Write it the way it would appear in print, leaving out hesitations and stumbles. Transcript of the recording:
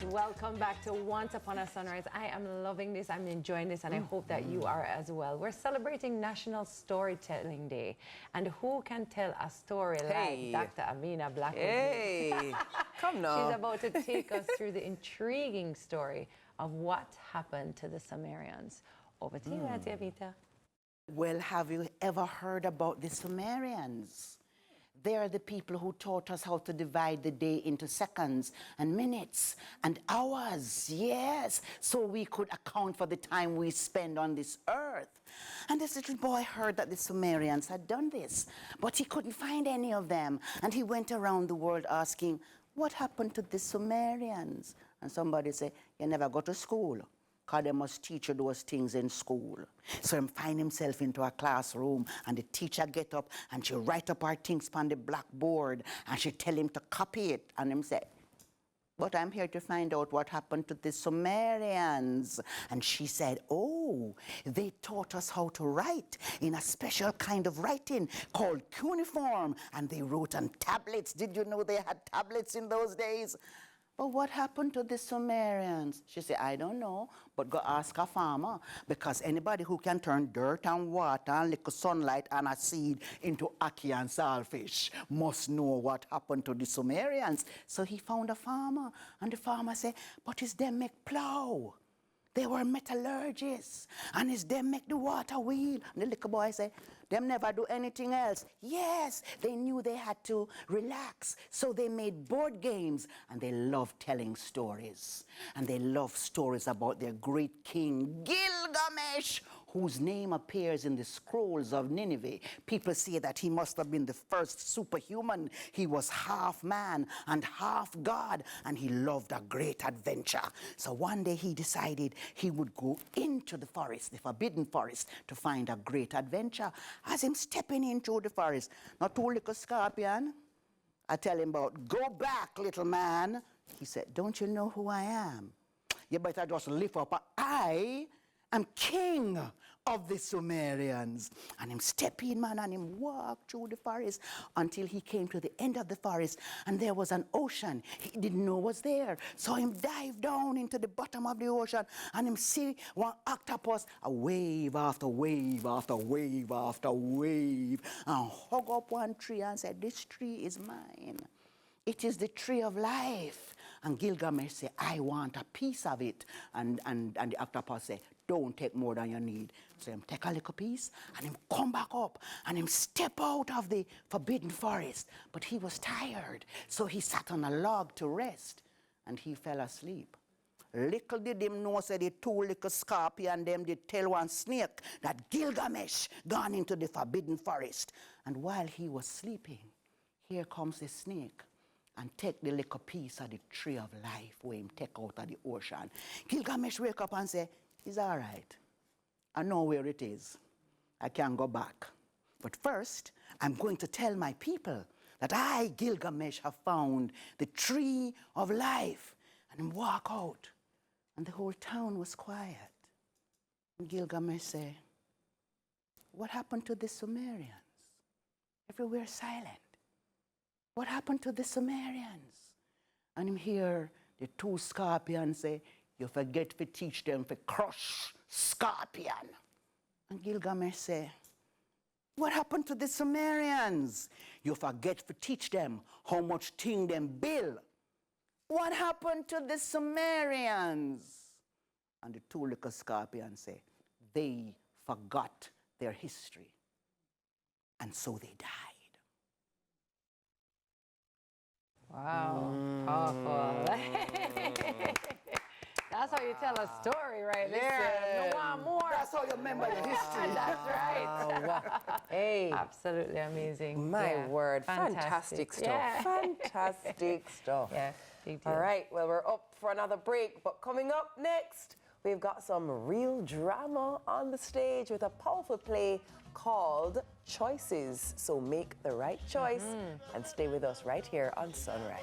welcome back to Once Upon a Sunrise. I am loving this, I'm enjoying this, and I hope that you are as well. We're celebrating National Storytelling Day, and who can tell a story like Dr. Amina Blackwood-Meeks? Hey, come now. She's about to take us through the intriguing story of what happened to the Sumerians. Over to you, Auntie Amita. Well, have you ever heard about the Sumerians? They are the people who taught us how to divide the day into seconds and minutes and hours, yes, so we could account for the time we spend on this earth. And this little boy heard that the Sumerians had done this, but he couldn't find any of them. And he went around the world asking, what happened to the Sumerians? And somebody said, you never go to school, because they must teach you those things in school. So he find himself into a classroom, and the teacher get up, and she write up her things on the blackboard, and she tell him to copy it, and him say, but I'm here to find out what happened to the Sumerians. And she said, oh, they taught us how to write in a special kind of writing called cuneiform, and they wrote on tablets. Did you know they had tablets in those days? But what happened to the Sumerians? She said, I don't know, but go ask a farmer, because anybody who can turn dirt and water and little sunlight and a seed into ackee and saltfish must know what happened to the Sumerians. So he found a farmer, and the farmer said, but it's them make plow. They were metallurgists, and it's them make the water wheel. And the little boy said, them never do anything else. Yes, they knew they had to relax, so they made board games, and they loved telling stories. And they loved stories about their great king, Gilgamesh, whose name appears in the scrolls of Nineveh. People say that he must have been the first superhuman. He was half man and half God, and he loved a great adventure. So one day he decided he would go into the forest, the forbidden forest, to find a great adventure. As him stepping into the forest, not too little scorpion, I tell him about, go back, little man. He said, don't you know who I am? You better just lift up. I am king of the Sumerians. And him step in, man, and him walk through the forest until he came to the end of the forest, and there was an ocean. He didn't know was there. So him dive down into the bottom of the ocean, and him see one octopus, a wave after wave after wave after wave, and hug up one tree and said, this tree is mine. It is the tree of life. And Gilgamesh said, I want a piece of it. And the octopus said, don't take more than you need. So him take a little piece, and him come back up, and him step out of the forbidden forest. But he was tired, so he sat on a log to rest, and he fell asleep. Little did him know, said the two little scorpion them did tell one snake that Gilgamesh gone into the forbidden forest. And while he was sleeping, here comes the snake and take the little piece of the tree of life where him take out of the ocean. Gilgamesh wake up and say, it's all right. I know where it is. I can go back. But first, I'm going to tell my people that I, Gilgamesh, have found the tree of life. And him walk out, and the whole town was quiet. And Gilgamesh said, what happened to the Sumerians? Everywhere silent. What happened to the Sumerians? And him hear the two scorpions say, you forget to teach them to crush scorpion. And Gilgamesh say, what happened to the Sumerians? You forget to teach them how much thing them build. What happened to the Sumerians? And the two little scorpions say, they forgot their history, and so they died. Wow, powerful. That's how you tell a story, right? Yeah. You want more. That's how you remember your history. That's right. Wow. Hey. Absolutely amazing. My Yeah. word. Fantastic stuff. Yeah. Fantastic stuff. Yeah, big deal. All right. Well, we're up for another break, but coming up next, we've got some real drama on the stage with a powerful play called Choices. So make the right choice and stay with us right here on Sunrise.